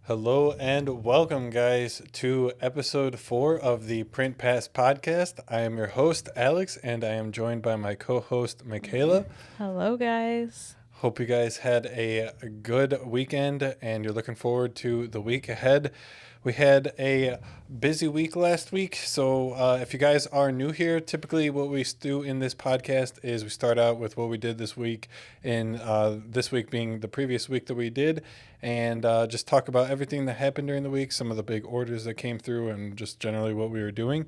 Hello and welcome, guys, to episode 4 of the Print Pass podcast. I am your host, Alex, and I am joined by my co host, Michaela. Hello, guys. Hope you guys had a good weekend and you're looking forward to the week ahead. We had a busy week last week, so if you guys are new here, typically what we do in this podcast is we start out with what we did this week, in this week being the previous week that we did, and just talk about everything that happened during the week, some of the big orders that came through, and just generally what we were doing.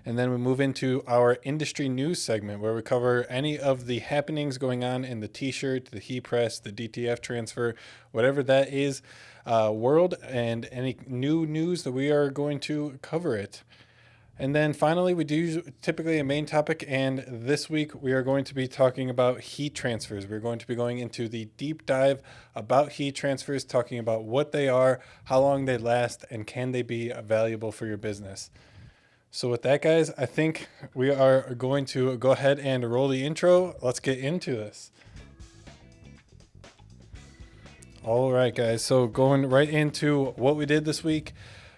And then we move into our industry news segment where we cover any of the happenings going on in the t-shirt, the heat press, the DTF transfer, whatever that is, world, and any new news that we are going to cover it. And then finally, we do typically a main topic, and this week we are going to be talking about heat transfers. We're going to be going into the deep dive about heat transfers, talking about what they are, how long they last, and can they be valuable for your business. So with that, guys, I think we are going to go ahead and roll the intro. Let's get into this. All right, guys. So going right into what we did this week,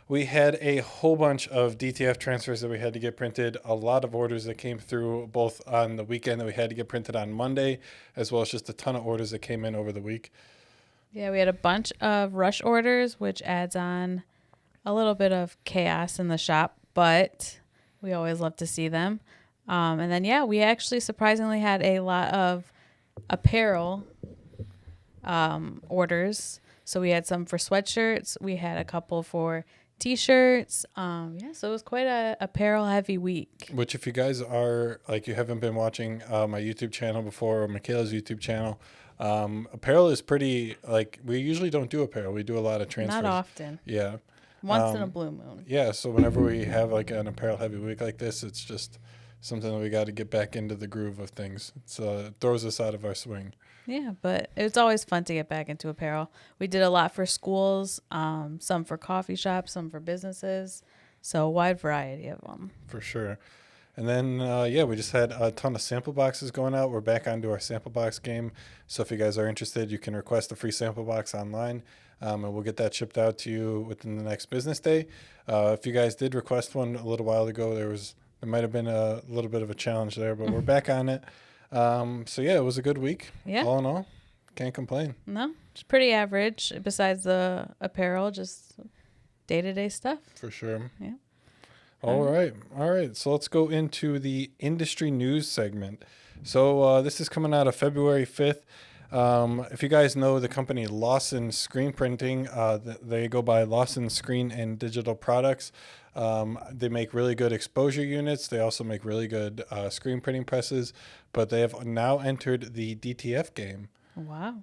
we had a whole bunch of DTF transfers that we had to get printed, a lot of orders that came through both on the weekend that we had to get printed on Monday, as well as just a ton of orders that came in over the week. Yeah, we had a bunch of rush orders, which adds on a little bit of chaos in the shop, but we always love to see them. And then, yeah, we actually surprisingly had a lot of apparel orders. So we had some for sweatshirts. We had a couple for t-shirts. So it was quite a apparel heavy week. Which, if you guys are like, you haven't been watching my YouTube channel before, or Michaela's YouTube channel, apparel is pretty, like, we usually don't do apparel. We do a lot of transfers. Not often. Yeah. Once in a blue moon. Yeah, so whenever we have like an apparel heavy week like this, it's just something that we got to get back into the groove of things. It throws us out of our swing. Yeah, but it's always fun to get back into apparel. We did a lot for schools, some for coffee shops, some for businesses. So a wide variety of them. For sure. And then, we just had a ton of sample boxes going out. We're back onto our sample box game. So if you guys are interested, you can request a free sample box online. And we'll get that shipped out to you within the next business day. If you guys did request one a little while ago, there might have been a little bit of a challenge there, but we're back on it. It was a good week. Yeah. All in all, can't complain. No, it's pretty average. Besides the apparel, just day-to-day stuff. For sure. Yeah. All right. So let's go into the industry news segment. So this is coming out of February 5th. If you guys know the company Lawson Screen Printing, they go by Lawson Screen and Digital Products. They make really good exposure units. They also make really good screen printing presses, but they have now entered the DTF game. Wow.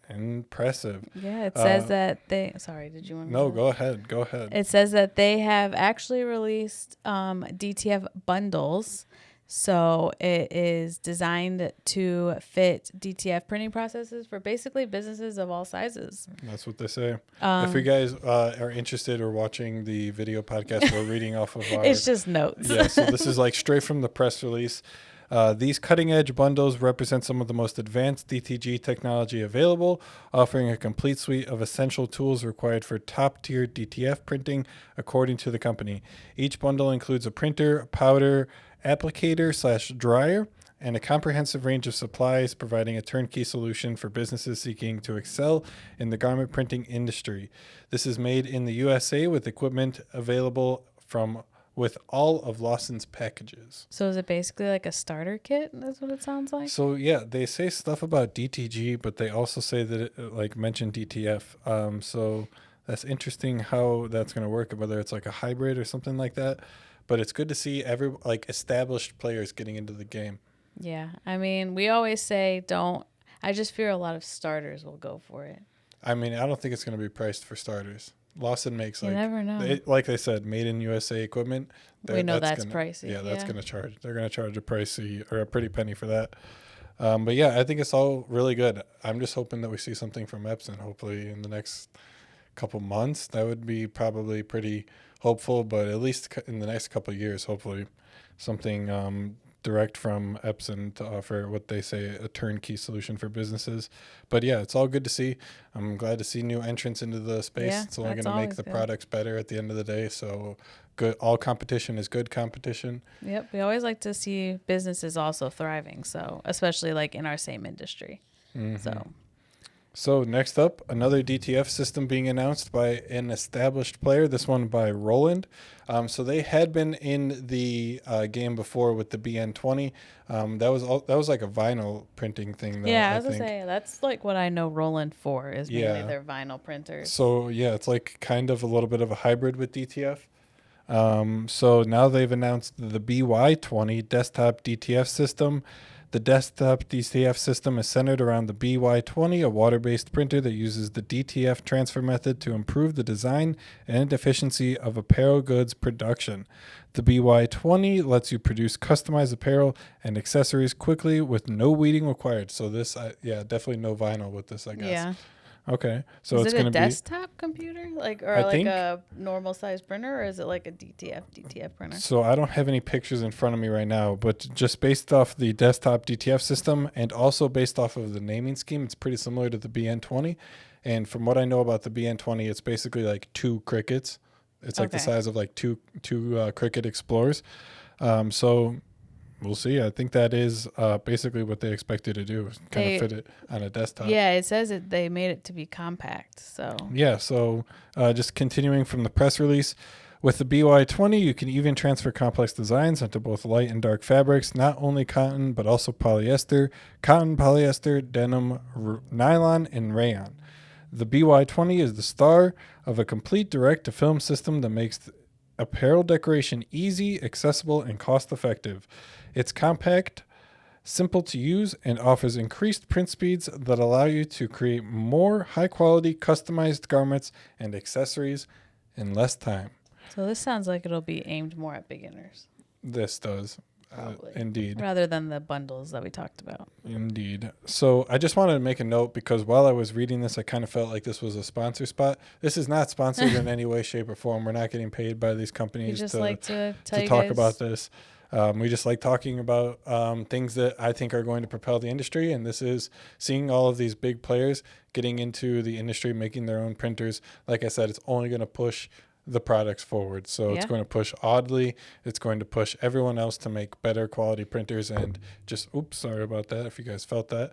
Impressive. Yeah, it says that they... Sorry, did you want to... No, go ahead. It says that they have actually released DTF bundles. So it is designed to fit DTF printing processes for basically businesses of all sizes. That's what they say. If you guys are interested or watching the video podcast, we're reading off of our... It's just notes. Yeah, so this is like straight from the press release. These cutting-edge bundles represent some of the most advanced DTG technology available, offering a complete suite of essential tools required for top-tier DTF printing, according to the company. Each bundle includes a printer, powder, applicator/dryer, and a comprehensive range of supplies, providing a turnkey solution for businesses seeking to excel in the garment printing industry. This is made in the USA with equipment available with all of Lawson's packages. So is it basically like a starter kit? That's what it sounds like? So yeah, they say stuff about DTG, but they also say that it mention DTF. So that's interesting how that's going to work, whether it's like a hybrid or something like that. But it's good to see established players getting into the game. Yeah. I mean, we always say I just fear a lot of starters will go for it. I mean, I don't think it's going to be priced for starters. Lawson makes you never know. Like they said, made in USA equipment. We know that's pricey. Yeah, that's going to charge. They're going to charge a pricey or a pretty penny for that. But yeah, I think it's all really good. I'm just hoping that we see something from Epson, hopefully in the next couple months. That would be probably pretty hopeful, but at least in the next couple of years, hopefully something direct from Epson to offer what they say a turnkey solution for businesses. But yeah, it's all good to see. I'm glad to see new entrants into the space. Yeah, It's only going that's to make always the good. products better at the end of the day. So good. All competition is good competition. Yep. We always like to see businesses also thriving. So, especially like in our same industry. So, So next up, another DTF system being announced by an established player. This one by Roland. So they had been in the game before with the BN20. That was like a vinyl printing thing, though. yeah, I I was going to think. say, that's like what I know Roland for is mainly Yeah. their vinyl printers. So yeah, it's like kind of a little bit of a hybrid with DTF. So now they've announced the BY20 desktop DTF system. The desktop DTF system is centered around the BY20, a water-based printer that uses the DTF transfer method to improve the design and efficiency of apparel goods production. The BY20 lets you produce customized apparel and accessories quickly with no weeding required. So this, definitely no vinyl with this, I guess. Yeah. Okay, so Is it's it going a to be. desktop computer, like, or I like think- a normal size printer, or is it like a DTF printer? So I don't have any pictures in front of me right now, but just based off the desktop DTF system and also based off of the naming scheme, it's pretty similar to the BN20. And from what I know about the BN20, it's basically like two Crickets. It's like the Okay. size of like two Cricket Explorers. So we'll see. I think that is basically what they expected to do, kind They- of fit it on a desktop. Yeah, it says they made it to be compact. So, Yeah, so just continuing from the press release, with the BY20, you can even transfer complex designs onto both light and dark fabrics, not only cotton, but also polyester, denim, nylon, and rayon. The BY20 is the star of a complete direct-to-film system that makes apparel decoration easy, accessible, and cost-effective. It's compact, simple to use, and offers increased print speeds that allow you to create more high-quality customized garments and accessories in less time. so this sounds like it'll be aimed more at beginners This does. Probably. Indeed. rather than the bundles that we talked about. Indeed. So I just wanted to make a note because while I was reading this, I kind of felt like this was a sponsor spot. This is not sponsored in any way, shape, or form. We're not getting paid by these We companies just to, like to tell to you talk guys about this. We just like talking about things that I think are going to propel the industry. And this is seeing all of these big players getting into the industry, making their own printers. Like I said, it's only going to push the products forward. So it's Yeah. going to push Audley. It's going to push everyone else to make better quality printers and just, oops, sorry about that if you guys felt that.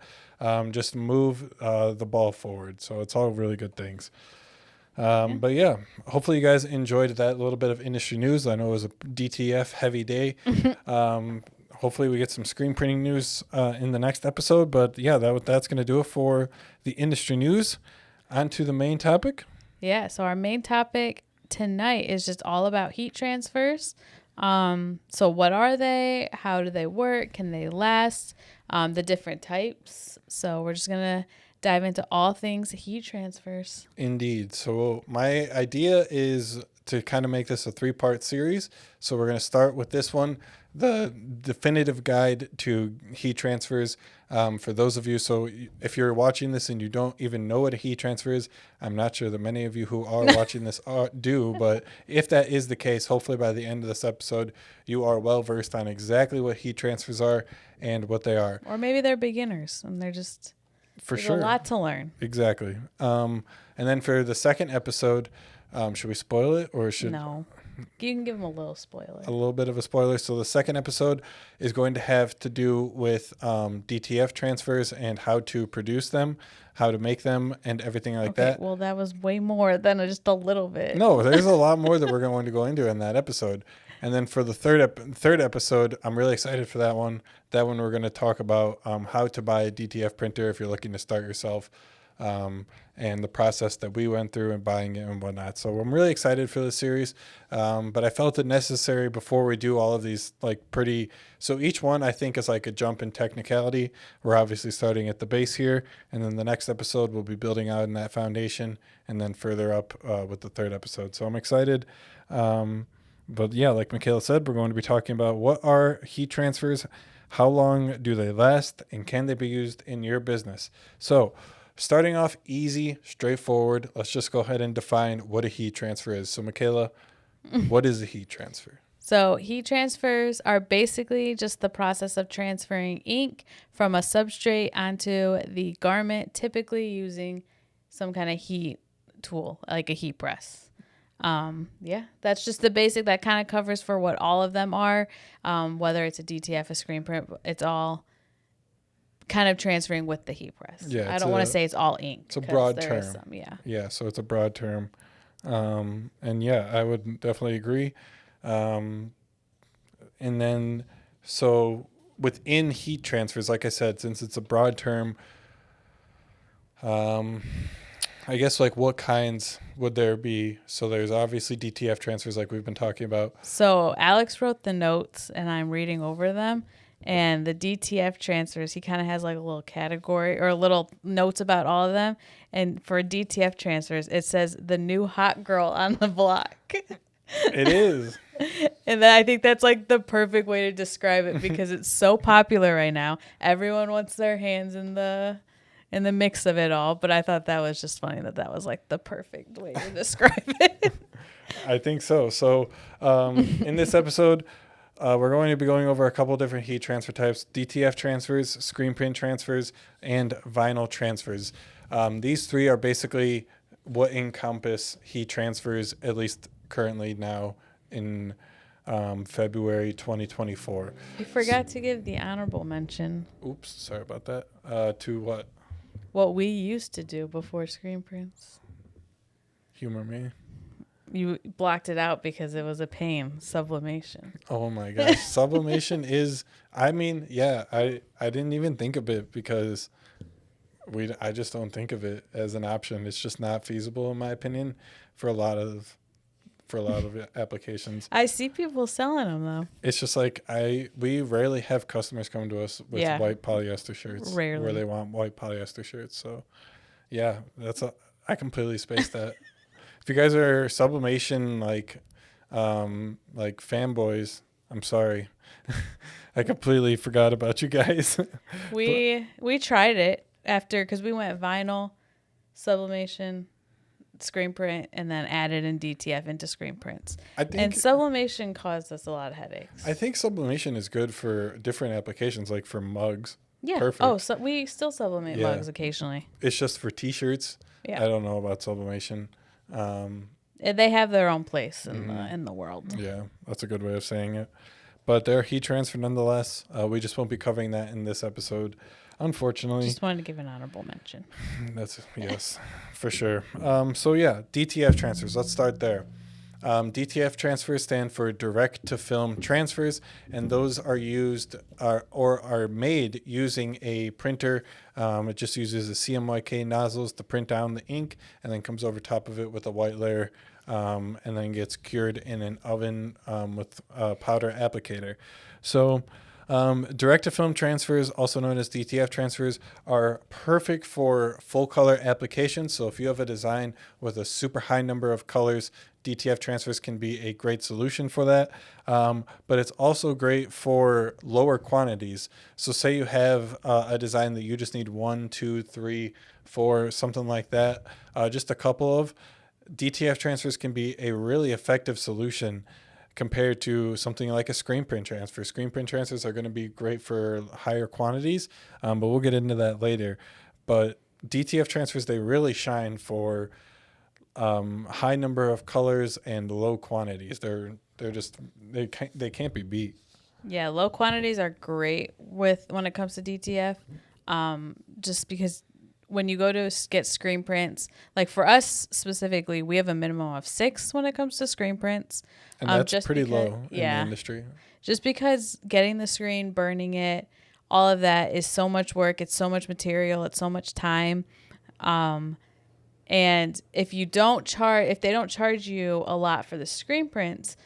Just move the ball forward. So it's all really good things. But yeah, hopefully you guys enjoyed that little bit of industry news. I know it was a DTF heavy day. Hopefully we get some screen printing news in the next episode. But yeah, that's going to do it for the industry news. On to the main topic. Yeah, so our main topic tonight is just all about heat transfers. So what are they? How do they work? Can they last? The different types. So we're just going to dive into all things heat transfers. Indeed. So my idea is to kind of make this a 3-part series. So we're going to start with this one, the definitive guide to heat transfers. For those of you, so if you're watching this and you don't even know what a heat transfer is, I'm not sure that many of you who are watching this do, but if that is the case, hopefully by the end of this episode, you are well versed on exactly what heat transfers are and what they are. Or maybe they're beginners and they're just For there's sure. a lot to learn. Exactly. And then for the second episode, should we spoil it or should No. You can give them a little spoiler. a little bit of a spoiler? So the second episode is going to have to do with DTF transfers and how to produce them, how to make them, and everything like that. Well, that was way more than just a little bit. No, there's a lot more that we're going to go into in that episode. And then for the third episode, I'm really excited for that one. That one we're going to talk about how to buy a DTF printer if you're looking to start yourself, and the process that we went through in buying it and whatnot. So I'm really excited for this series, but I felt it necessary before we do all of these so each one I think is like a jump in technicality. We're obviously starting at the base here, and then the next episode we'll be building out in that foundation and then further up with the third episode. So I'm excited. But yeah, like Michaela said, we're going to be talking about what are heat transfers, how long do they last, and can they be used in your business? So starting off easy, straightforward, let's just go ahead and define what a heat transfer is. So Michaela, what is a heat transfer? So heat transfers are basically just the process of transferring ink from a substrate onto the garment, typically using some kind of heat tool, like a heat press. Yeah, that's just the basic. That kind of covers for what all of them are. Whether it's a DTF, a screen print, it's all kind of transferring with the heat press. Yeah, I don't want to say it's all ink. It's a broad 'cause there is term. some, yeah. Yeah, so it's a broad term. And yeah, I would definitely agree. And then, so within heat transfers, like I said, since it's a broad term, I guess like what kinds would there be? So there's obviously DTF transfers like we've been talking about. So Alex wrote the notes and I'm reading over them. And the DTF transfers, he kind of has like a little category or little notes about all of them. And for DTF transfers, it says the new hot girl on the block. It is. And then I think that's like the perfect way to describe it because it's so popular right now. Everyone wants their hands in the mix of it all. But I thought that was just funny that was like the perfect way to describe it. I think so. So in this episode, we're going to be going over a couple different heat transfer types: DTF transfers, screen print transfers, and vinyl transfers. These three are basically what encompass heat transfers, at least currently now in February 2024. We forgot to give the honorable mention. Oops, sorry about that. To what? What we used to do before screen prints. Humor me. You blocked it out because it was a pain. Sublimation. Oh my gosh. Sublimation is, I mean, yeah, I didn't even think of it because I just don't think of it as an option. It's just not feasible in my opinion for a lot of applications. I see people selling them though. It's just like we rarely have customers come to us with white polyester shirts. Rarely. Where they want white polyester shirts. So yeah, I completely spaced that. If you guys are sublimation like fanboys, I'm sorry. I completely forgot about you guys. We tried it after because we went vinyl, sublimation, screen print, and then added in DTF into screen prints. And sublimation caused us a lot of headaches. I think sublimation is good for different applications, like for mugs. Yeah. Perfect. Oh, so we still sublimate mugs occasionally. It's just for T-shirts. Yeah. I don't know about sublimation. They have their own place in the world. Yeah, that's a good way of saying it. But they're heat transfer nonetheless. We just won't be covering that in this episode, unfortunately. Just wanted to give an honorable mention. Yes, for sure. So yeah, DTF transfers. Let's start there. DTF transfers stand for direct to film transfers, and those are used or are made using a printer. It just uses a CMYK nozzles to print down the ink and then comes over top of it with a white layer and then gets cured in an oven with a powder applicator. So direct to film transfers, also known as DTF transfers, are perfect for full color applications. So if you have a design with a super high number of colors, DTF transfers can be a great solution for that. But it's also great for lower quantities. So say you have a design that you just need 1, 2, 3, 4, something like that, just a couple of. DTF transfers can be a really effective solution compared to something like a screen print transfer. Screen print transfers are going to be great for higher quantities, but we'll get into that later. But DTF transfers, they really shine for high number of colors and low quantities. They can't be beat. Yeah, low quantities are great when it comes to DTF, just because when you go to get screen prints, like for us specifically, we have a minimum of 6 when it comes to screen prints. And that's pretty low in the industry. Just because getting the screen, burning it, all of that is so much work. It's so much material. It's so much time. And if they don't charge you a lot for the screen prints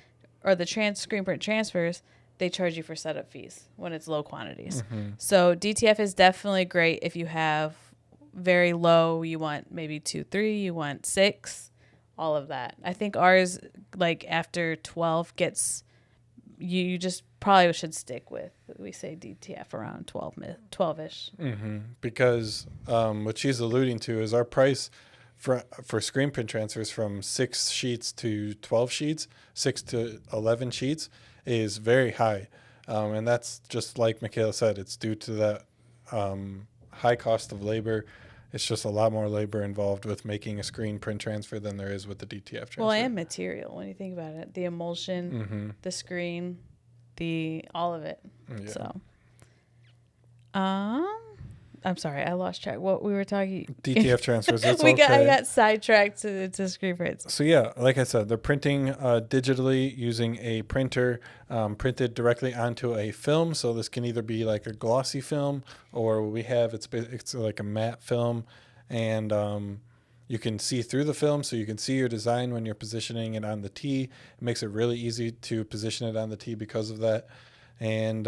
or the screen print transfers, they charge you for setup fees when it's low quantities. Mm-hmm. So DTF is definitely great if you have very low, you want maybe 2, 3, you want 6, all of that. I think ours, like after 12 gets, you just probably should stick with, we say DTF around 12-ish. Mm-hmm. Because what she's alluding to is our price for screen print transfers from 6 sheets to 12 sheets, 6 to 11 sheets is very high. And that's just like Michaela said, it's due to that high cost of labor. It's just a lot more labor involved with making a screen print transfer than there is with the DTF transfer. Well, and material when you think about it, the emulsion, Mm-hmm. the screen, the all of it. Yeah. So, I'm sorry, I lost track. What we were talking. DTF transfers. It's I okay. got sidetracked to screen prints. So yeah, like I said, they're printing digitally using a printer printed directly onto a film. So this can either be like a glossy film, or what we have it's like a matte film, and you can see through the film, so you can see your design when you're positioning it on the tee. It makes it really easy to position it on the tee because of that, and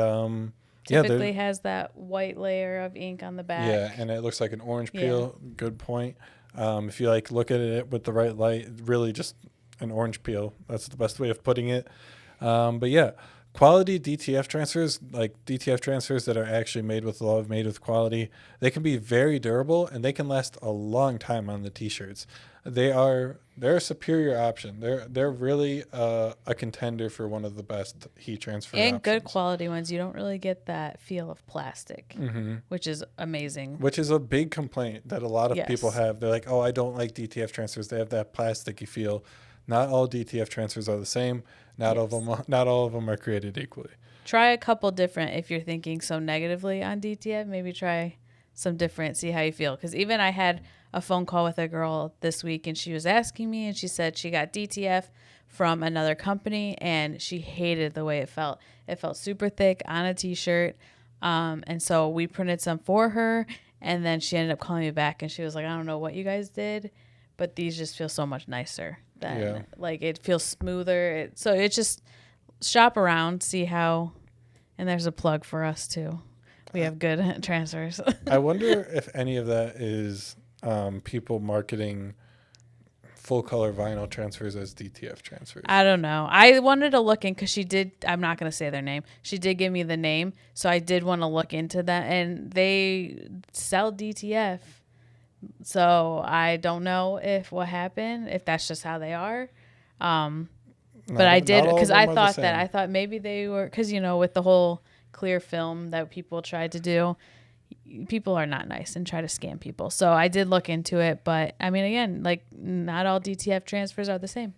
Typically has that white layer of ink on the back. yeah, and it looks like an orange Yeah. peel. Good point. If you like look at it with the right light, really just an orange peel. That's the best way of putting it. But yeah, quality DTF transfers, like DTF transfers that are actually made with love, made with quality, they can be very durable and they can last a long time on the t-shirts. They're a superior option. They're really a contender for one of the best heat transfer And options. good quality ones. You don't really get that feel of plastic, which is amazing. Which is a big complaint that a lot of Yes. people have. They're like, oh, I don't like DTF transfers. They have that plasticky feel. Not all DTF transfers are the same. Not all of them are created equally. Try a couple different if you're thinking so negatively on DTF. Maybe try some different, see how you feel. Because even I had a phone call with a girl this week, and she was asking me, and she said she got DTF from another company, and she hated the way it felt. It felt super thick on a t-shirt. And so we printed some for her, and then she ended up calling me back, and she was like, I don't know what you guys did, but these just feel so much nicer. Yeah. Like it feels smoother. So it's just shop around, see how, and there's a plug for us too. We have good transfers. I wonder if any of that is people marketing full color vinyl transfers as DTF transfers. I don't know. I wanted to look in because she did. I'm not going to say their name. She did give me the name. So I did want to look into that. And they sell DTF. So I don't know if what happened, if that's just how they are. But I did, because I thought that. I thought maybe they were, because, you know, with the whole clear film that people tried to do, people are not nice and try to scam people. So I did look into it. But I mean, again, like not all DTF transfers are the same.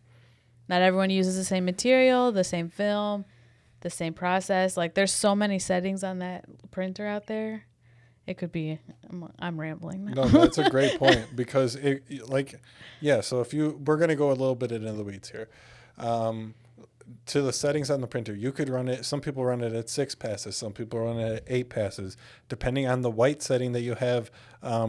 Not everyone uses the same material, the same film, the same process. Like there's so many settings on that printer out there. It could be, I'm rambling now. No, that's a great point because so we're going to go a little bit into the weeds here. To the settings on the printer, you could run it. Some people run it at 6 passes. Some people run it at 8 passes, depending on the white setting that you have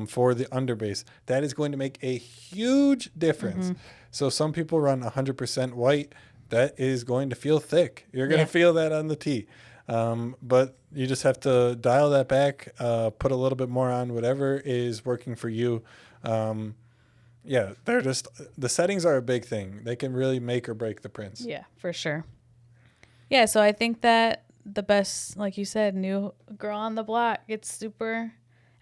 for the underbase. That is going to make a huge difference. Mm-hmm. So some people run 100% white. That is going to feel thick. You're going to feel that on the tee. But you just have to dial that back, put a little bit more on whatever is working for you. They're just, the settings are a big thing. They can really make or break the prints. Yeah, for sure. Yeah, so I think that the best, like you said, new girl on the block. It's super,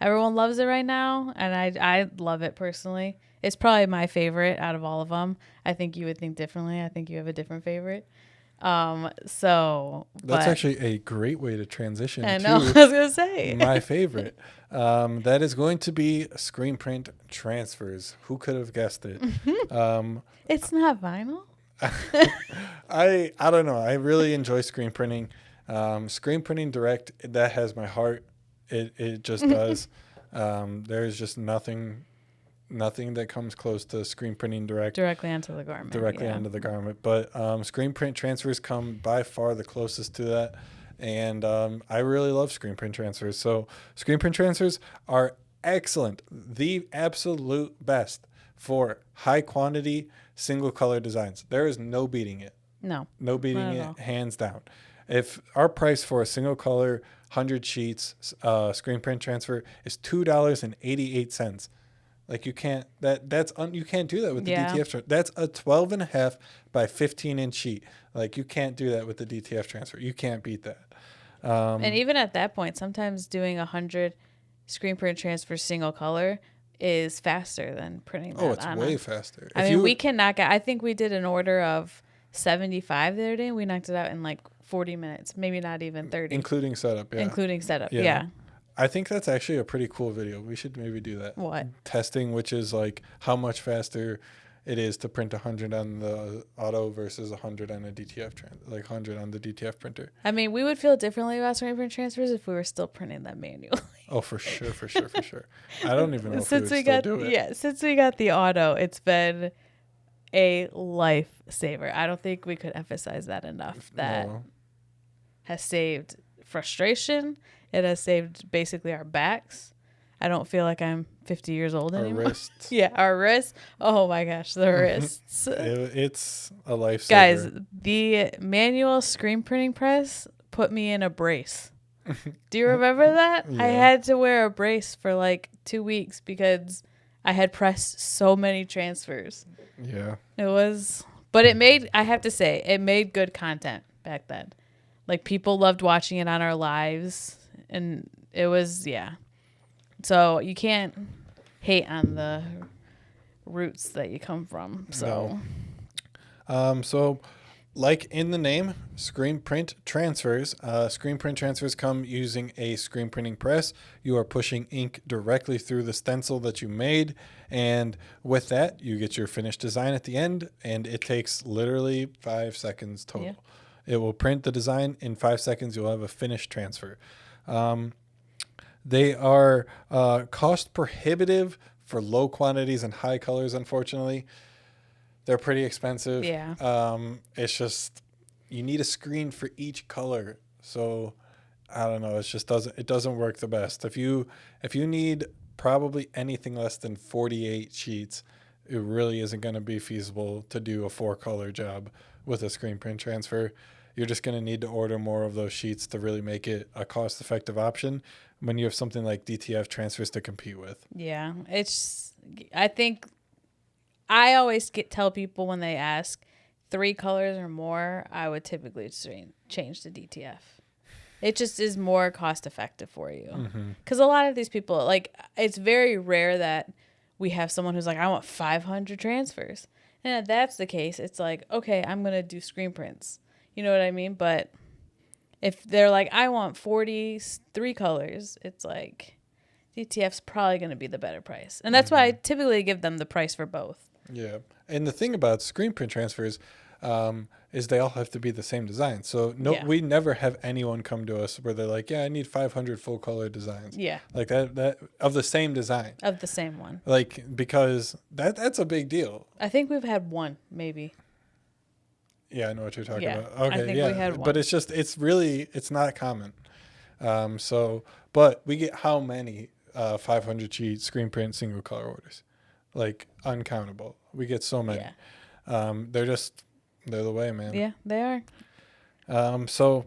everyone loves it right now. And I love it personally. It's probably my favorite out of all of them. I think you would think differently. I think you have a different favorite. That's actually a great way to transition I know, to I was gonna say my favorite. That is going to be screen print transfers. Who could have guessed it? It's not vinyl. I don't know. I really enjoy screen printing. Screen printing direct, that has my heart. It just does. There's just nothing that comes close to screen printing directly onto the garment. Onto the garment. But screen print transfers come by far the closest to that. And I really love screen print transfers. So screen print transfers are excellent. The absolute best for high quantity, single color designs. There is no beating it. No beating not at it, all. hands down. If our price for a single color 100 sheets screen print transfer is $2.88. Like you can't you can't do that with the DTF. That's a 12.5 by 15-inch sheet. Like you can't do that with the DTF transfer. You can't beat that. And even at that point, sometimes doing 100 screen print transfer single color is faster than printing that. Oh, it's way faster. I mean, we can knock out. I think we did an order of 75 the other day. We knocked it out in like 40 minutes, maybe not even 30, including setup. Yeah, including setup. Yeah. I think that's actually a pretty cool video. We should maybe do that. What? Testing, which is like how much faster it is to print 100 on the auto versus 100 on a DTF, like 100 on the DTF printer. I mean, we would feel differently about screen print transfers if we were still printing them manually. Oh, for sure. I don't even know if we would still do it. Yeah, since we got the auto, it's been a lifesaver. I don't think we could emphasize that enough. That has saved frustration. It has saved basically our backs. I don't feel like I'm 50 years old anymore. Our wrists. Yeah, our wrists. Oh my gosh, the wrists. It's a lifesaver. Guys, the manual screen printing press put me in a brace. Do you remember that? Yeah. I had to wear a brace for like 2 weeks because I had pressed so many transfers. Yeah. It was, but I have to say, it made good content back then. Like people loved watching it on our lives, and it was, yeah. So you can't hate on the roots that you come from. So, so like in the name, screen print transfers. Screen print transfers come using a screen printing press. You are pushing ink directly through the stencil that you made, and with that, you get your finished design at the end, and it takes literally 5 seconds total. Yeah. It will print the design in 5 seconds. You'll have a finished transfer. They are cost prohibitive for low quantities and high colors, unfortunately. They're pretty expensive. Yeah. It's just you need a screen for each color. So I don't know. It doesn't work the best. If you need probably anything less than 48 sheets, it really isn't going to be feasible to do a 4-color job with a screen print transfer. You're just going to need to order more of those sheets to really make it a cost-effective option when you have something like DTF transfers to compete with. Yeah, I think I always tell people when they ask 3 colors or more, I would typically change to DTF. It just is more cost-effective for you. Because a lot of these people, like, it's very rare that we have someone who's like, I want 500 transfers. And if that's the case, it's like, okay, I'm going to do screen prints. You know what I mean? But if they're like, I want 43 colors, it's like DTF's probably going to be the better price. And that's why I typically give them the price for both. Yeah. And the thing about screen print transfers is they all have to be the same design. So we never have anyone come to us where they're like, yeah, I need 500 full color designs. Yeah. Like that of the same design. Of the same one. Like, because that's a big deal. I think we've had one, maybe. Yeah, I know what you're talking about. Okay, I think we had one. But it's not common. But we get how many 500 sheet screen print single color orders? Like uncountable. We get so many. Yeah. They're the way, man. Yeah, they are. So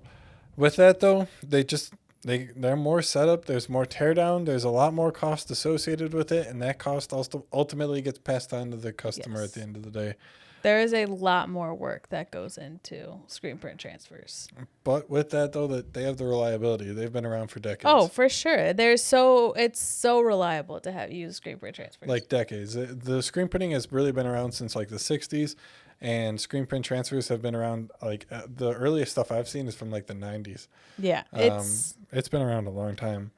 with that though, they're more setup. There's more teardown. There's a lot more cost associated with it, and that cost also ultimately gets passed on to the customer at the end of the day. There is a lot more work that goes into screen print transfers. But with that, though, that they have the reliability. They've been around for decades. Oh, for sure. It's so reliable to use screen print transfers. Like decades. The screen printing has really been around since like the 60s, and screen print transfers have been around, like the earliest stuff I've seen is from like the 90s. Yeah. It's been around a long time.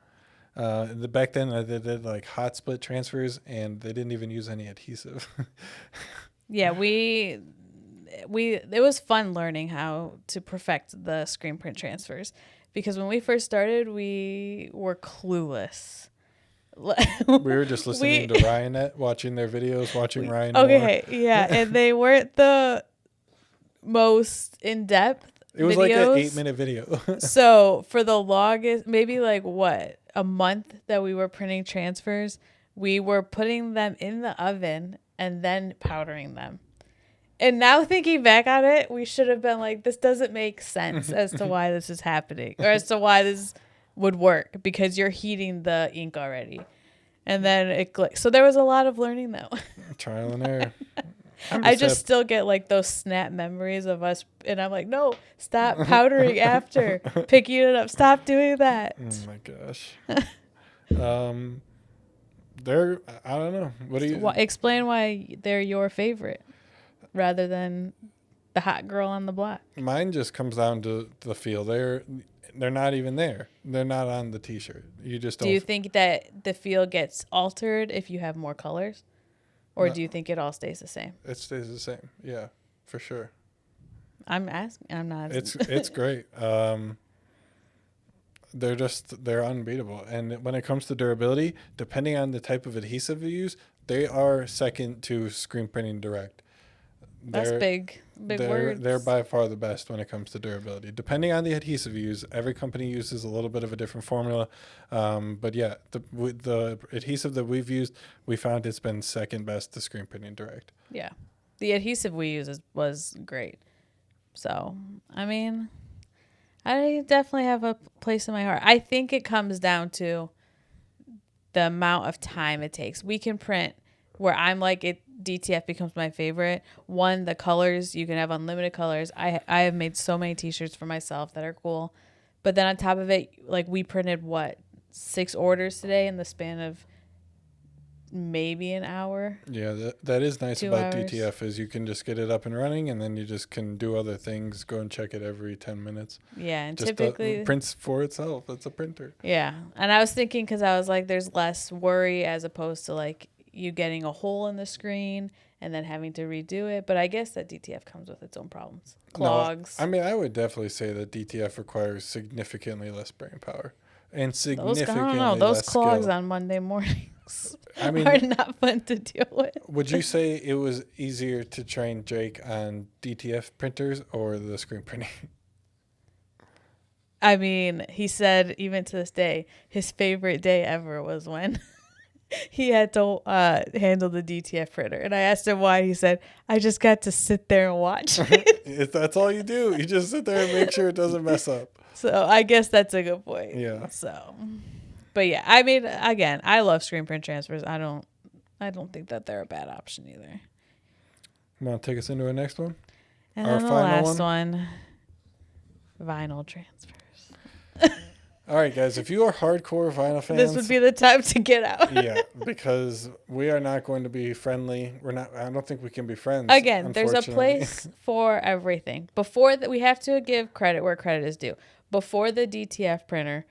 Back then, they did like hot split transfers, and they didn't even use any adhesive. Yeah, it was fun learning how to perfect the screen print transfers, because when we first started, we were clueless. We were just listening to Ryanet, watching their videos, watching Ryan. Okay, yeah, and they weren't the most in-depth It was videos. like an 8-minute video. So for the longest, maybe like a month that we were printing transfers, we were putting them in the oven and then powdering them. And now thinking back on it, we should have been like, this doesn't make sense as to why this is happening, or as to why this would work, because you're heating the ink already. And then it clicks. So there was a lot of learning though. Trial and error. I just still get like those snap memories of us, and I'm like, no, stop powdering after picking it up. Stop doing that. Oh my gosh. They're, I don't know. What do you? Explain why they're your favorite rather than the hot girl on the block. Mine just comes down to the feel. They're not even there. They're not on the t-shirt. You just don't. Do you think that the feel gets altered if you have more colors? Or No. do you think it all stays the same? It stays the same. Yeah, for sure. I'm asking. I'm not. It's great. They're unbeatable. And when it comes to durability, depending on the type of adhesive you use, they are second to Screen Printing Direct. That's big words. They're by far the best when it comes to durability. Depending on the adhesive you use, every company uses a little bit of a different formula. But yeah, the adhesive that we've used, we found it's been second best to Screen Printing Direct. Yeah. The adhesive we use was great. So, I mean, I definitely have a place in my heart. I think it comes down to the amount of time it takes. We can print where I'm like, DTF becomes my favorite. One, the colors, you can have unlimited colors. I have made so many t-shirts for myself that are cool. But then on top of it, like we printed 6 orders today in the span of maybe an hour. Yeah, that is nice 2 about hours. DTF is you can just get it up and running, and then you just can do other things, go and check it every 10 minutes. Yeah, and Just typically prints for itself. It's a printer. yeah. And I was thinking, because I was like, there's less worry as opposed to like you getting a hole in the screen and then having to redo it. But I guess that DTF comes with its own problems. Clogs. No, I mean, I would definitely say that DTF requires significantly less brain power and I significantly don't know. Those less clogs skill. on Monday mornings I mean, are not fun to deal with. would you say it was easier to train Jake on DTF printers or the screen printing? I mean, he said even to this day, his favorite day ever was when he had to handle the DTF printer. And I asked him why. He said, I just got to sit there and watch it. That's all you do. You just sit there and make sure it doesn't mess up. So I guess that's a good point. Yeah. So, but yeah, I mean, again, I love screen print transfers. I don't think that they're a bad option either. Want to take us into our next one? And Our then the final last one, vinyl transfers. All right, guys. If you are hardcore vinyl fans, This would be the time to get out. yeah, because we are not going to be friendly. We're not. I don't think we can be friends. Again, there's a unfortunately. place for everything. Before that, we have to give credit where credit is due. Before the DTF printer,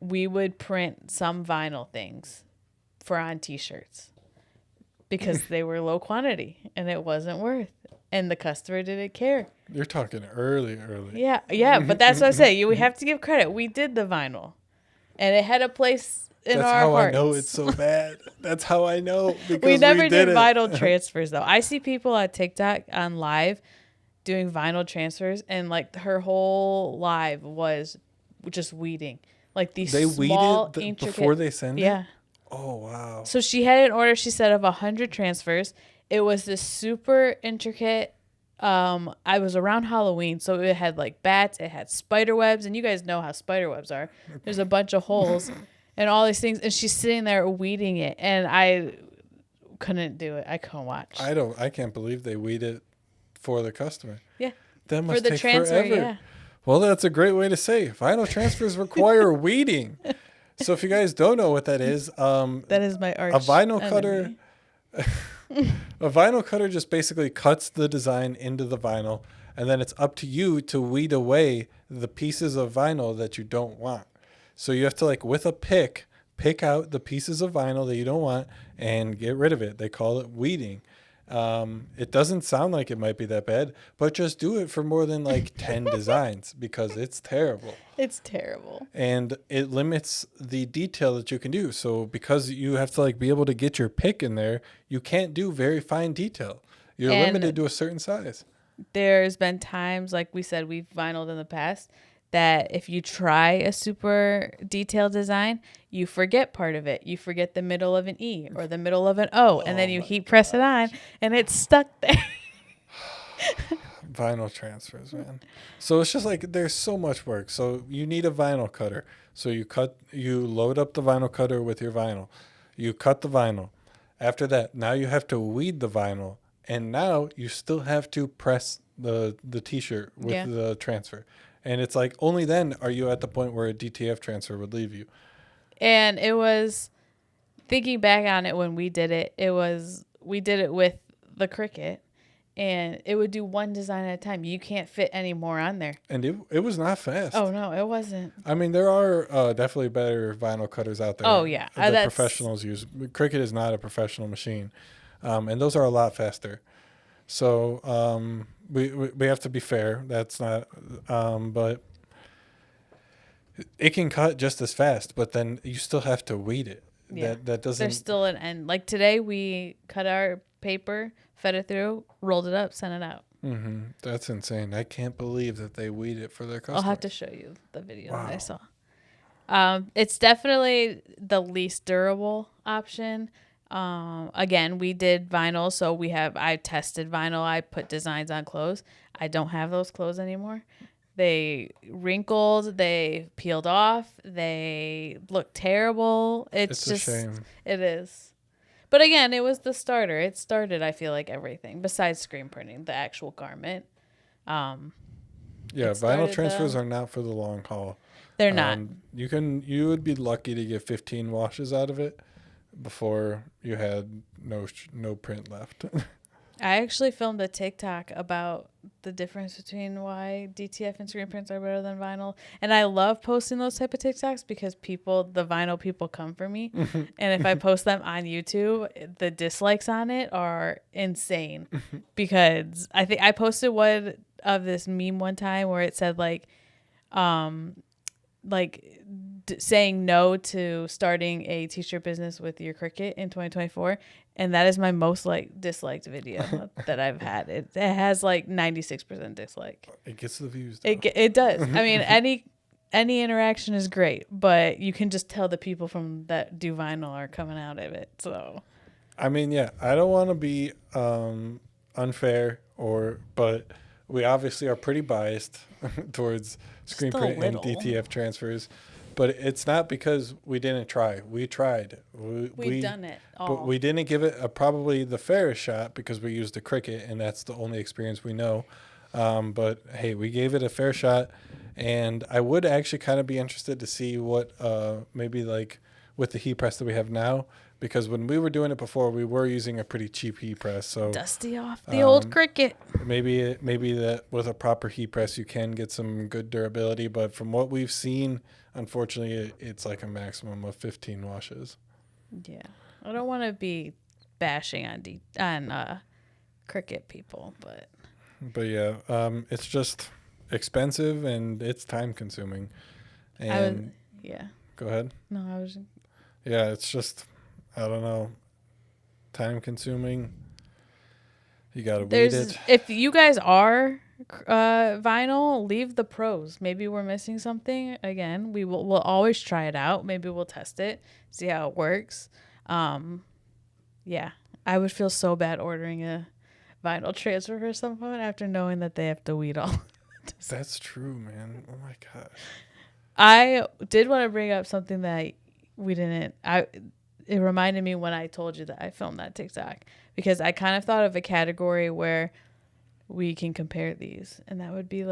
we would print some vinyl things for on t-shirts because they were low quantity and it wasn't worth. And the customer didn't care. You're talking early. Yeah, but that's what I say. We have to give credit. We did the vinyl, and it had a place in That's our how hearts. I know it's so bad. That's how I know because We never did it. vinyl transfers though. I see people at TikTok on live doing vinyl transfers, and like her whole live was just weeding, like these They small weeded intricate. before they send it. Yeah. Oh wow. So she had an order. She said of 100 transfers. It was this super intricate. I was around Halloween, so it had like bats, it had spider webs, and you guys know how spider webs are. There's a bunch of holes and all these things, and she's sitting there weeding it, and I couldn't do it. I couldn't watch. I can't believe they weed it for the customer. Yeah. That must For the take transfer, forever. yeah. Well, that's a great way to say vinyl transfers require weeding. So if you guys don't know what that is, That is my arch a vinyl enemy. cutter. A vinyl cutter just basically cuts the design into the vinyl, and then it's up to you to weed away the pieces of vinyl that you don't want. So you have to, like, with a pick out the pieces of vinyl that you don't want and get rid of it. They call it weeding. It doesn't sound like it might be that bad, but just do it for more than like 10 designs because it's terrible. It's terrible. And it limits the detail that you can do. So because you have to like be able to get your pick in there, you can't do very fine detail. You're And limited to a certain size. There's been times, like we said, we've vinyled in the past, that if you try a super detailed design, you forget part of it. You forget the middle of an E or the middle of an O, and then you heat press it on, and it's stuck there. Vinyl transfers, man. So it's just like there's so much work. So you need a vinyl cutter. So you load up the vinyl cutter with your vinyl. You cut the vinyl. After that, now you have to weed the vinyl, and now you still have to press the t-shirt with the transfer. And it's like only then are you at the point where a DTF transfer would leave you. And it was thinking back on it when we did it, we did it with the Cricut, and it would do one design at a time. You can't fit any more on there. And it was not fast. Oh no, it wasn't. I mean, there are definitely better vinyl cutters out there. Oh yeah, that professionals use. Cricut is not a professional machine, and those are a lot faster. So we have to be fair. That's not, but it can cut just as fast. But then you still have to weed it. Yeah. That doesn't. There's still an end. Like today, we cut our paper, fed it through, rolled it up, sent it out. Mm-hmm. That's insane. I can't believe that they weed it for their customers. I'll have to show you the video that I saw. It's definitely the least durable option. Again, we did vinyl, so I tested vinyl. I put designs on clothes. I don't have those clothes anymore. They wrinkled, they peeled off, they look terrible. It's just a shame. It is. But again, it was the starter. It started, I feel like, everything besides screen printing, the actual garment. Yeah, vinyl transfers are not for the long haul. They're not. You would be lucky to get 15 washes out of it before you had no print left. I actually filmed a TikTok about the difference between why DTF and screen prints are better than vinyl. And I love posting those type of TikToks because the vinyl people come for me. And if I post them on YouTube, the dislikes on it are insane. Because I think I posted one of this meme one time where it said saying no to starting a t-shirt business with your Cricut in 2024, and that is my most disliked video that I've had. It has 96% dislike. It gets the views. It does. I mean, any interaction is great, but you can just tell the people from that do vinyl are coming out of it. So, I mean, yeah, I don't want to be unfair but we obviously are pretty biased towards screen print and DTF transfers. But it's not because we didn't try. We tried. We've done it all. But we didn't give it probably the fairest shot because we used the Cricut, and that's the only experience we know. But, hey, we gave it a fair shot. And I would actually kind of be interested to see what maybe with the heat press that we have now. Because when we were doing it before, we were using a pretty cheap heat press. So dusty off the old Cricut. Maybe that with a proper heat press, you can get some good durability. But from what we've seen, unfortunately, it's like a maximum of 15 washes. Yeah, I don't want to be bashing on Cricut people, but yeah, it's just expensive and it's time consuming. And go ahead. No, I was. Yeah, it's just. I don't know. Time consuming. You gotta weed it. If you guys are vinyl, leave the pros. Maybe we're missing something. Again, we'll always try it out. Maybe we'll test it, see how it works. Yeah, I would feel so bad ordering a vinyl transfer for someone after knowing that they have to weed all. That's true, man. Oh my god. I did want to bring up something that we didn't. It reminded me when I told you that I filmed that TikTok, because I kind of thought of a category where we can compare these, and that would be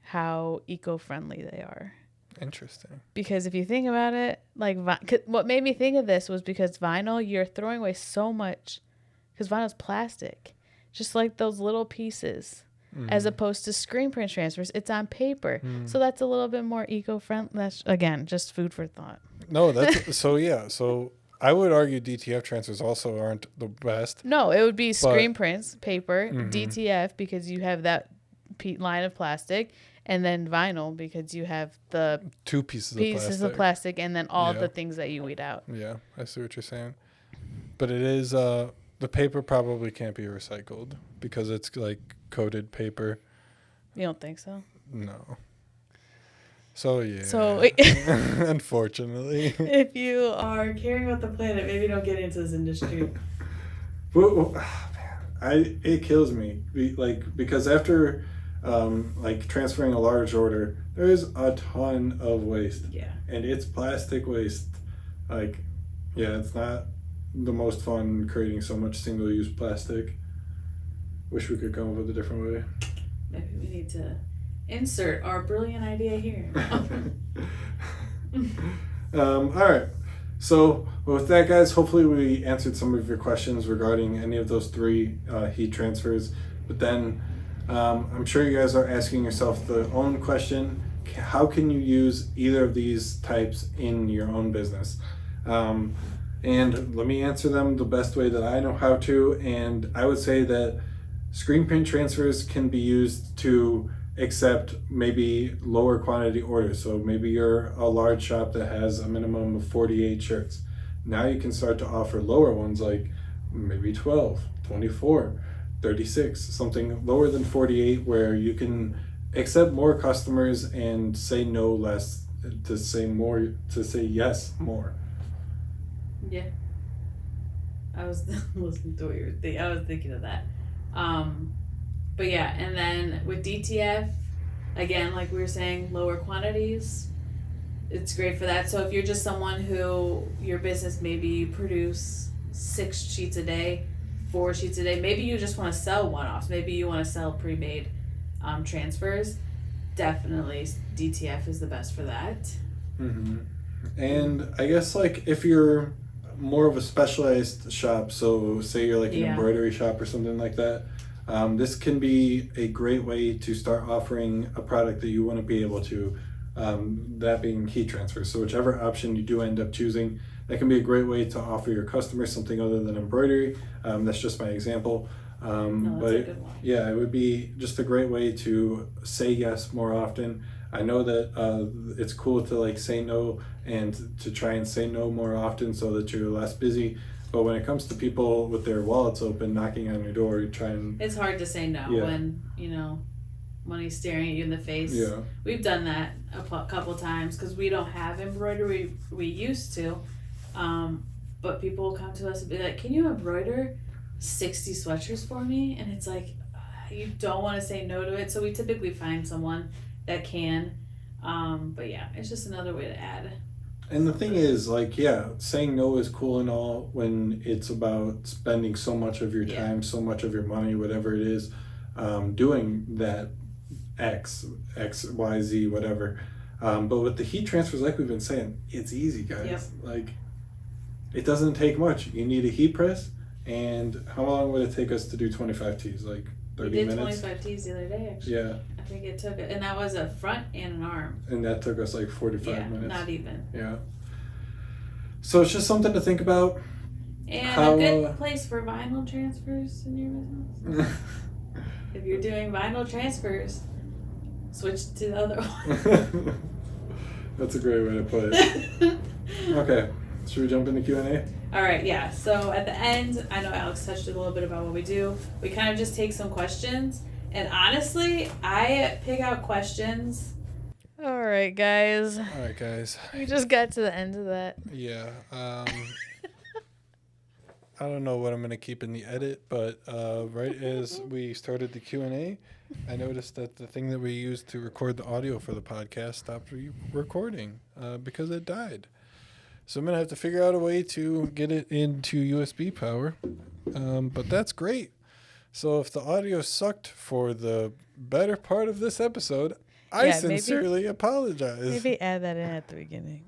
how eco-friendly they are. Interesting. Because if you think about it, what made me think of this was because vinyl, you're throwing away so much, because vinyl's plastic, just like those little pieces. As opposed to screen print transfers, it's on paper. So that's a little bit more eco-friendly. That's, again, just food for thought. No, that's so I would argue DTF transfers also aren't the best. No, it would be screen prints, paper, DTF, because you have that line of plastic, and then vinyl because you have the two pieces of plastic, and then all the things that you weed out. Yeah, I see what you're saying. But it is the paper probably can't be recycled because it's coated paper. You don't think so? No. So yeah. So unfortunately, if you are caring about the planet, maybe don't get into this industry. Well, man, it kills me because after transferring a large order, there is a ton of waste. Yeah. And it's plastic waste. It's not the most fun creating so much single-use plastic. Wish we could come up with a different way. Maybe we need to insert our brilliant idea here. All right. So with that, guys, hopefully we answered some of your questions regarding any of those three heat transfers. But then I'm sure you guys are asking yourself the own question: how can you use either of these types in your own business? And let me answer them the best way that I know how to. And I would say that screen print transfers can be used to accept maybe lower quantity orders. So maybe you're a large shop that has a minimum of 48 shirts. Now you can start to offer lower ones like maybe 12, 24, 36, something lower than 48 where you can accept more customers and say no less, to say more, to say yes more. Yeah. I was listening to what you were thinking. I was thinking of that. But yeah, and then with DTF, again, like we were saying, lower quantities. It's great for that. So if you're just someone who your business maybe produce 6 sheets a day, 4 sheets a day, maybe you just want to sell one-offs. Maybe you want to sell pre-made transfers. Definitely, DTF is the best for that. Mm-hmm. And I guess like if you're more of a specialized shop, so say you're like an embroidery shop or something like that, this can be a great way to start offering a product that you want to be able to, that being heat transfer. So whichever option you do end up choosing, that can be a great way to offer your customers something other than embroidery. That's just my example. No, that's a good one. Yeah, it would be just a great way to say yes more often. I know that it's cool to like say no and to try and say no more often so that you're less busy. But when it comes to people with their wallets open, knocking on your door, you try and... It's hard to say no when, money's staring at you in the face. Yeah. We've done that a couple times because we don't have embroidery. We used to. But people will come to us and be like, can you embroider 60 sweatshirts for me? And it's like, you don't want to say no to it. So we typically find someone that can. But yeah, it's just another way to add. And the thing is, like, yeah, saying no is cool and all when it's about spending so much of your time, so much of your money, whatever it is, doing that X, Y, Z, whatever. But with the heat transfers, like we've been saying, it's easy, guys. Yep. Like, it doesn't take much. You need a heat press, and how long would it take us to do 25 tees? Like 30 minutes? We did 25 tees the other day, actually. Yeah. I think it took, and that was a front and an arm. And that took us like 45 minutes. Not even. Yeah. So it's just something to think about. And a good place for vinyl transfers in your business. If you're doing vinyl transfers, switch to the other one. That's a great way to put it. Okay, should we jump into Q&A? All right, yeah. So at the end, I know Alex touched a little bit about what we do. We kind of just take some questions. And honestly, I pick out questions. All right, guys. We just got to the end of that. Yeah. I don't know what I'm going to keep in the edit, but right as we started the Q&A, I noticed that the thing that we used to record the audio for the podcast stopped recording because it died. So I'm going to have to figure out a way to get it into USB power, but that's great. So if the audio sucked for the better part of this episode, I sincerely apologize. Maybe add that in at the beginning.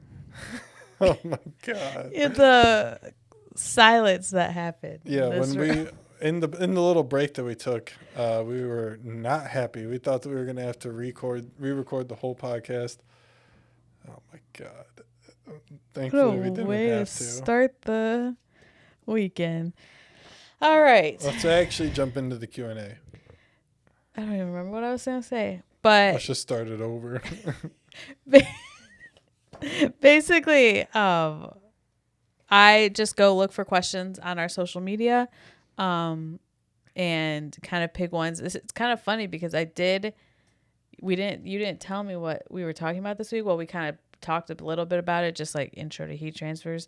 Oh my God. The silence that happened. Yeah, when we in the little break that we took, we were not happy. We thought that we were gonna have to re-record the whole podcast. Oh my God! Thankfully, we didn't have to. Start the weekend. All right. Let's actually jump into the Q&A. I don't even remember what I was gonna say, but let's just start it over. Basically, I just go look for questions on our social media, and kind of pick ones. It's kind of funny because you didn't tell me what we were talking about this week. Well, we kind of talked a little bit about it, just like intro to heat transfers.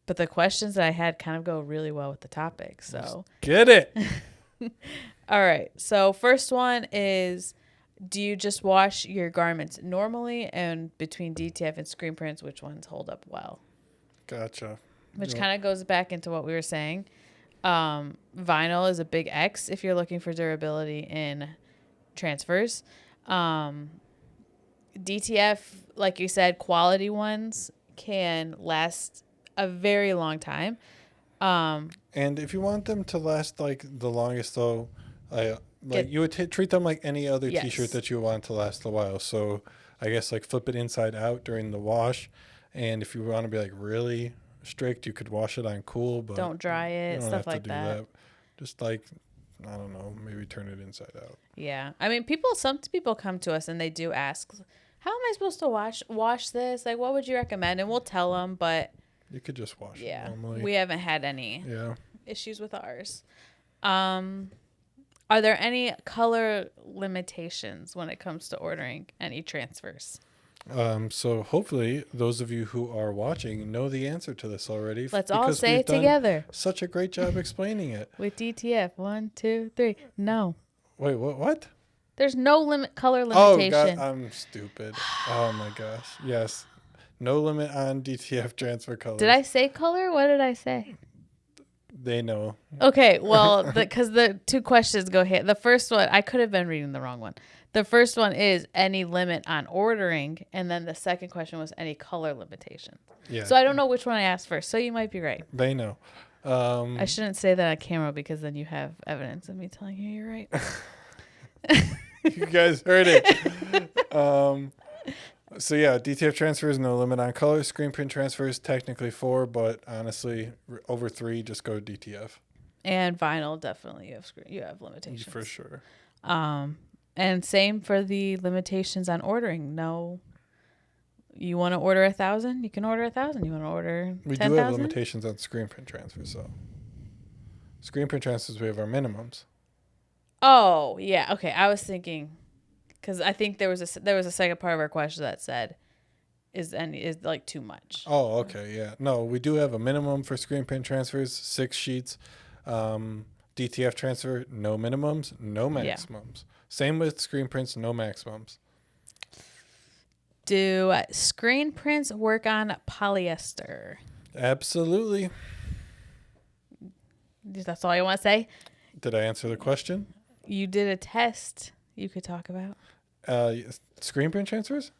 But the questions that I had kind of go really well with the topic. So get it. All right. So first one is, do you just wash your garments normally? And between DTF and screen prints, which ones hold up well? Gotcha. Which kind of goes back into what we were saying. Vinyl is a big X if you're looking for durability in transfers. DTF, like you said, quality ones can last a very long time. And if you want them to last like the longest, though, you would treat them like any other Yes. T-shirt that you want to last a while. So I guess like flip it inside out during the wash, and if you want to be like really strict, you could wash it on cool, but Don't dry you it, don't stuff have to like do that. Just like, I don't know, maybe turn it inside out. Yeah. I mean, some people come to us and they do ask, how am I supposed to wash this? Like, what would you recommend? And we'll tell them, but You could just wash it yeah, normally. we haven't had any Yeah. issues with ours. Are there any color limitations when it comes to ordering any transfers? So hopefully those of you who are watching know the answer to this already. Let's all because say we've it done together. Such a great job explaining it. With DTF, 1, 2, 3. No, Wait, what? there's no color Oh, limitation. God, I'm stupid. Oh, my gosh. Yes. No limit on DTF transfer colors. Did I say color? What did I say? They know. Okay, well, because the two questions go here. The first one, I could have been reading the wrong one. The first one is any limit on ordering, and then the second question was any color limitation. Yeah. So I don't know which one I asked first. So you might be right. They know. I shouldn't say that on camera because then you have evidence of me telling you you're right. You guys heard it. So yeah, DTF transfers, no limit on color. Screen print transfers, technically 4, but honestly, over 3, just go DTF. And vinyl, definitely you have limitations. For sure. And same for the limitations on ordering. No, you want to order 1,000, you can order 1,000. You want to order 10,000. We do have limitations on screen print transfers, though. Screen print transfers, we have our minimums. Oh yeah, okay. I was thinking, because I think there was a second part of our question that said, is like too much. Oh, okay, yeah. No, we do have a minimum for screen print transfers, 6 sheets. DTF transfer, no minimums, no maximums. Same with screen prints, no maximums. Do screen prints work on polyester? Absolutely. That's all you want to say? Did I answer the question? You did a test you could talk about. Screen print transfers?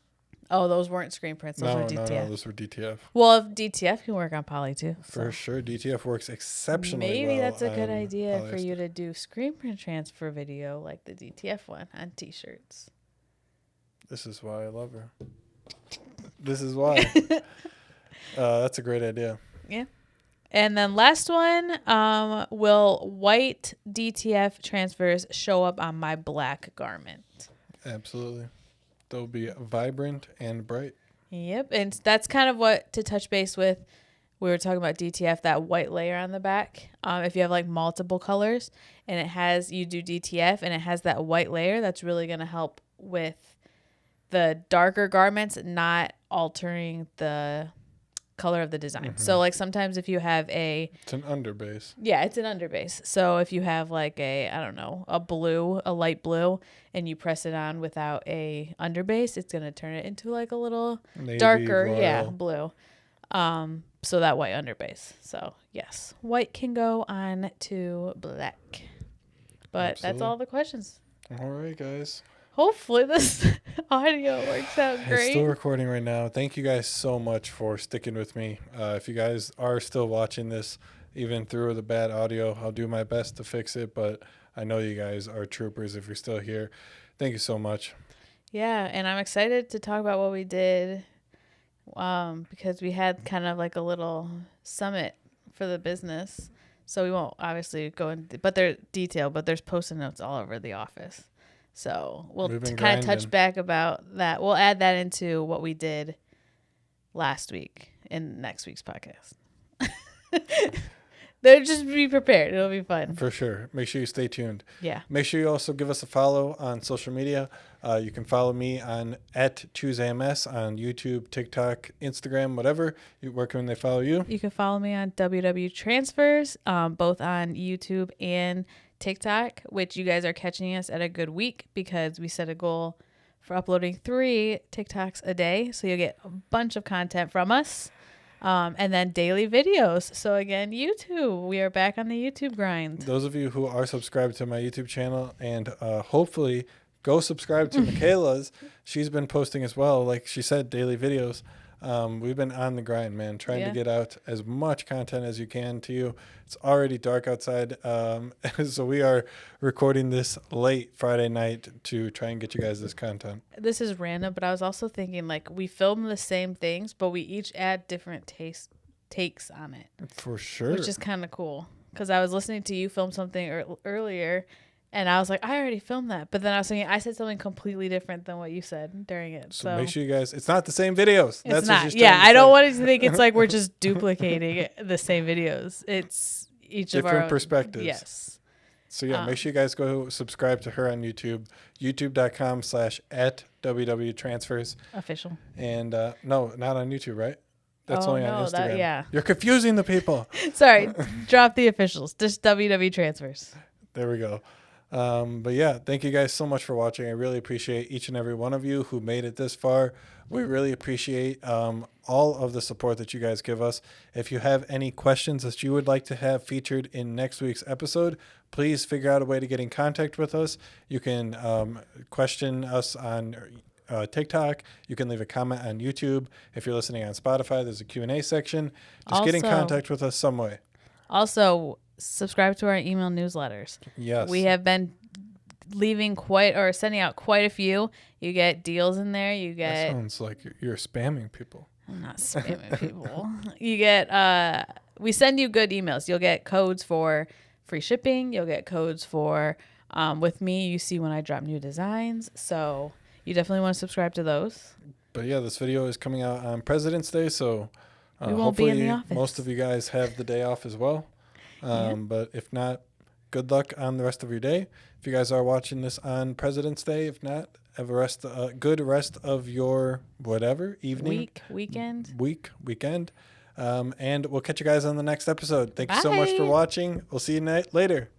Oh, those weren't screen prints. Those were DTF. No, those were DTF. Well, if DTF can work on poly too. For sure, DTF works exceptionally well. Maybe that's a good on idea for polyester. you to do screen print transfer video like the DTF one on T-shirts. This is why I love her. This is why. That's a great idea. Yeah. And then last one, will white DTF transfers show up on my black garment? Absolutely. They'll be vibrant and bright. Yep. And that's kind of what to touch base with. We were talking about DTF, that white layer on the back. If you have like multiple colors and you do DTF and it has that white layer, that's really going to help with the darker garments, not altering the color of the design. Mm-hmm. So like sometimes if you have it's an underbase. Yeah, it's an underbase. So if you have like a light blue, and you press it on without a underbase, it's going to turn it into like a little Navy, darker, royal. blue. So that white underbase. So yes, white can go on to black. But Absolutely. That's all the questions. All right, guys. Hopefully this audio works out great. It's still recording right now. Thank you guys so much for sticking with me. If you guys are still watching this, even through the bad audio, I'll do my best to fix it. But I know you guys are troopers if you're still here. Thank you so much. Yeah, and I'm excited to talk about what we did because we had kind of like a little summit for the business. So we won't obviously go into, but they're detailed, but there's Post-it notes all over the office. So we'll kind of touch back about that. We'll add that into what we did last week in next week's podcast. They'll just be prepared. It'll be fun. For sure. Make sure you stay tuned. Yeah. Make sure you also give us a follow on social media. You can follow me on @ChooseAMS on YouTube, TikTok, Instagram, whatever. Where can they follow you? You can follow me on WW Transfers, both on YouTube and TikTok, which you guys are catching us at a good week because we set a goal for uploading 3 TikToks a day. So you'll get a bunch of content from us. And then daily videos. So again, YouTube. We are back on the YouTube grind. Those of you who are subscribed to my YouTube channel and hopefully go subscribe to Michaela's. She's been posting as well. Like she said, daily videos. We've been on the grind, man, trying to Yeah. get out as much content as you can to you. It's already dark outside, so we are recording this late Friday night to try and get you guys this content. This is random, but I was also thinking like we film the same things, but we each add different takes on it, For sure. which is kind of cool. Because I was listening to you film something earlier, and I was like, I already filmed that. But then I was thinking, I said something completely different than what you said during it. So So make sure you guys, it's not the same videos. it's What not. she's Yeah, trying to I don't say. want it to think it's like we're just duplicating the same videos. It's each of our Different own perspectives. Yes. So yeah, make sure you guys go subscribe to her on YouTube, youtube.com/@WWTransfers. Official. And no, not on YouTube, right? That's Oh, only on no, Instagram. that- yeah. You're confusing the people. Sorry, drop the officials. Just WW transfers. There we go. But yeah, thank you guys so much for watching. I really appreciate each and every one of you who made it this far. We really appreciate all of the support that you guys give us. If you have any questions that you would like to have featured in next week's episode, please figure out a way to get in contact with us. You can question us on TikTok. You can leave a comment on YouTube. If you're listening on Spotify, there's a Q&A section. Just get in Also- contact with us some way. Also, subscribe to our email newsletters. Yes. We have been sending out quite a few. You get deals in there. You That get sounds like you're spamming people. I'm not spamming people. You get we send you good emails. You'll get codes for free shipping. You'll get codes for with me. You see when I drop new designs. So you definitely want to subscribe to those. But yeah, this video is coming out on President's Day, so We won't be in hopefully the office. most of you guys have the day off as well. But if not, good luck on the rest of your day. If you guys are watching this on President's Day, if not, have a good rest of your whatever evening, Weekend. weekend. And we'll catch you guys on the next episode. Thank you so much for Bye. watching. We'll see you later.